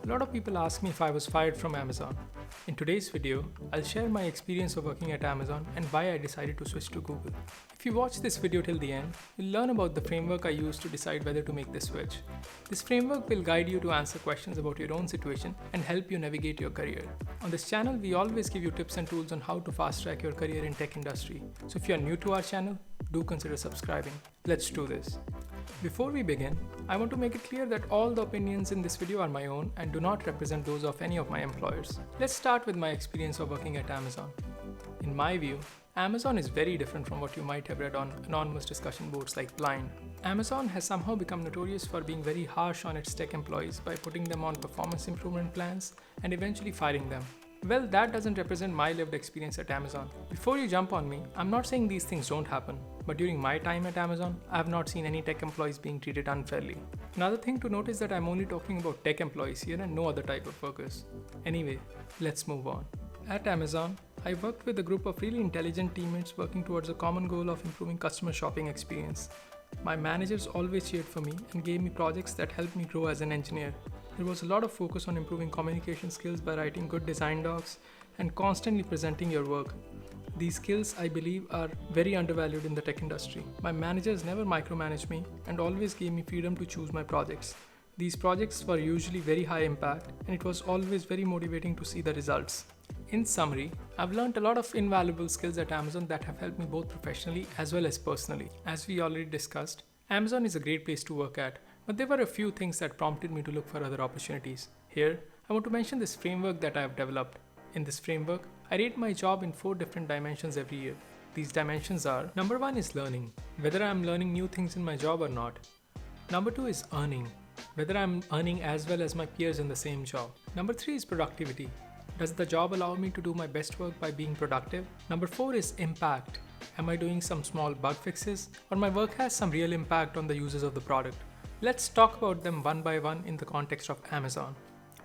A lot of people ask me if I was fired from Amazon. In today's video, I'll share my experience of working at Amazon and why I decided to switch to Google. If you watch this video till the end, you'll learn about the framework I used to decide whether to make this switch. This framework will guide you to answer questions about your own situation and help you navigate your career. On this channel, we always give you tips and tools on how to fast track your career in tech industry. So if you are new to our channel, do consider subscribing. Let's do this. Before we begin, I want to make it clear that all the opinions in this video are my own and do not represent those of any of my employers. Let's start with my experience of working at Amazon. In my view, Amazon is very different from what you might have read on anonymous discussion boards like Blind. Amazon has somehow become notorious for being very harsh on its tech employees by putting them on performance improvement plans and eventually firing them. Well, that doesn't represent my lived experience at Amazon. Before you jump on me, I'm not saying these things don't happen, but during my time at Amazon, I have not seen any tech employees being treated unfairly. Another thing to note is that I'm only talking about tech employees here and no other type of workers. Anyway, let's move on. At Amazon, I worked with a group of really intelligent teammates working towards a common goal of improving customer shopping experience. My managers always cheered for me and gave me projects that helped me grow as an engineer. There was a lot of focus on improving communication skills by writing good design docs and constantly presenting your work. These skills, I believe, are very undervalued in the tech industry. My managers never micromanaged me and always gave me freedom to choose my projects. These projects were usually very high impact and it was always very motivating to see the results. In summary, I've learned a lot of invaluable skills at Amazon that have helped me both professionally as well as personally. As we already discussed, Amazon is a great place to work at, but there were a few things that prompted me to look for other opportunities. Here, I want to mention this framework that I have developed. In this framework, I rate my job in 4 different dimensions every year. These dimensions are: number 1 is learning, whether I am learning new things in my job or not. Number 2 is earning, whether I am earning as well as my peers in the same job. Number 3 is productivity. Does the job allow me to do my best work by being productive? Number 4 is impact. Am I doing some small bug fixes or my work has some real impact on the users of the product? Let's talk about them one by one in the context of Amazon.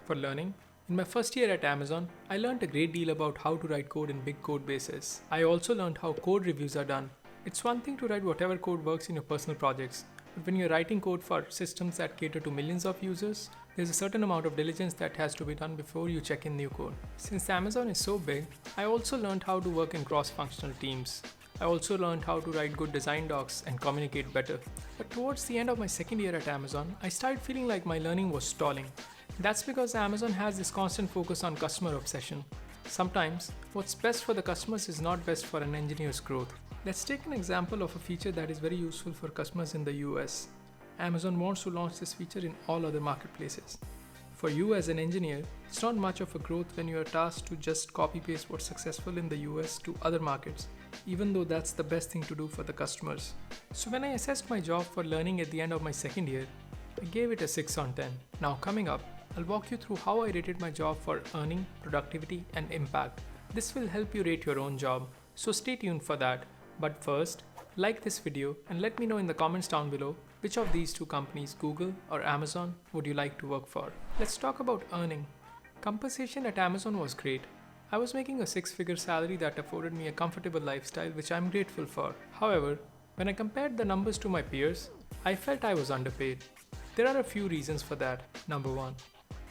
For learning, in my first year at Amazon, I learned a great deal about how to write code in big code bases. I also learned how code reviews are done. It's one thing to write whatever code works in your personal projects, but when you're writing code for systems that cater to millions of users, there's a certain amount of diligence that has to be done before you check in new code. Since Amazon is so big, I also learned how to work in cross-functional teams. I also learned how to write good design docs and communicate better. But towards the end of my second year at Amazon, I started feeling like my learning was stalling. That's because Amazon has this constant focus on customer obsession. Sometimes, what's best for the customers is not best for an engineer's growth. Let's take an example of a feature that is very useful for customers in the US. Amazon wants to launch this feature in all other marketplaces. For you as an engineer, it's not much of a growth when you are tasked to just copy-paste what's successful in the US to other markets, even though that's the best thing to do for the customers. So when I assessed my job for learning at the end of my second year, I gave it a 6 on 10. Now coming up, I'll walk you through how I rated my job for earning, productivity, and impact. This will help you rate your own job, so stay tuned for that. But first, like this video and let me know in the comments down below which of these two companies, Google or Amazon, would you like to work for. Let's talk about earning. Compensation at Amazon was great. I was making a 6-figure salary that afforded me a comfortable lifestyle, which I'm grateful for. However, when I compared the numbers to my peers, I felt I was underpaid. There are a few reasons for that. Number 1.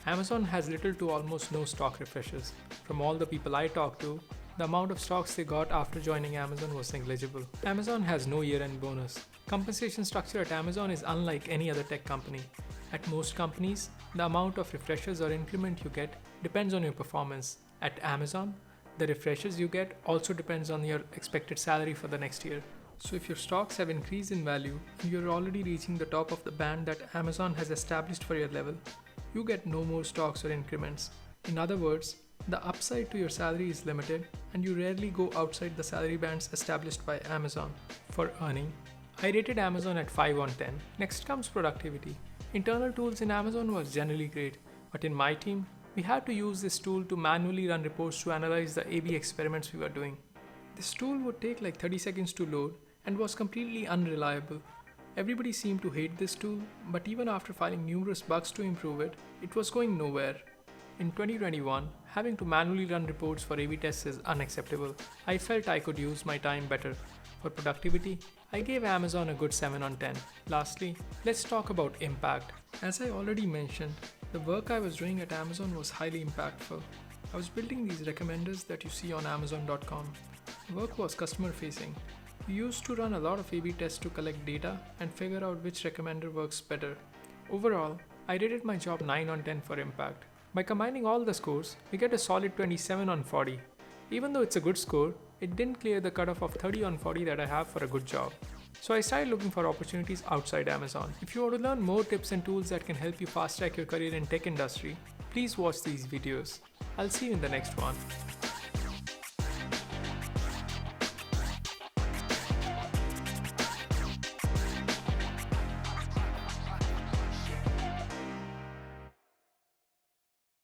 Amazon has little to almost no stock refreshers. From all the people I talked to, the amount of stocks they got after joining Amazon was negligible. Amazon has no year-end bonus. Compensation structure at Amazon is unlike any other tech company. At most companies, the amount of refreshers or increment you get depends on your performance. At Amazon, the refreshers you get also depends on your expected salary for the next year. So if your stocks have increased in value and you're already reaching the top of the band that Amazon has established for your level, you get no more stocks or increments. In other words, the upside to your salary is limited and you rarely go outside the salary bands established by Amazon. For earning, I rated Amazon at 5 on 10. Next comes productivity. Internal tools in Amazon was generally great, but in my team, we had to use this tool to manually run reports to analyze the A/B experiments we were doing. This tool would take like 30 seconds to load and was completely unreliable. Everybody seemed to hate this tool, but even after finding numerous bugs to improve it, it was going nowhere. In 2021, having to manually run reports for A/B tests is unacceptable. I felt I could use my time better. For productivity, I gave Amazon a good 7 on 10. Lastly, let's talk about impact. As I already mentioned, The work I was doing at Amazon was highly impactful. I was building these recommenders that you see on Amazon.com. The work was customer facing. We used to run a lot of A/B tests to collect data and figure out which recommender works better. Overall, I rated my job 9 on 10 for impact. By combining all the scores, we get a solid 27 on 40. Even though it's a good score, it didn't clear the cutoff of 30 on 40 that I have for a good job. So I started looking for opportunities outside Amazon. If you want to learn more tips and tools that can help you fast track your career in tech industry, please watch these videos. I'll see you in the next one.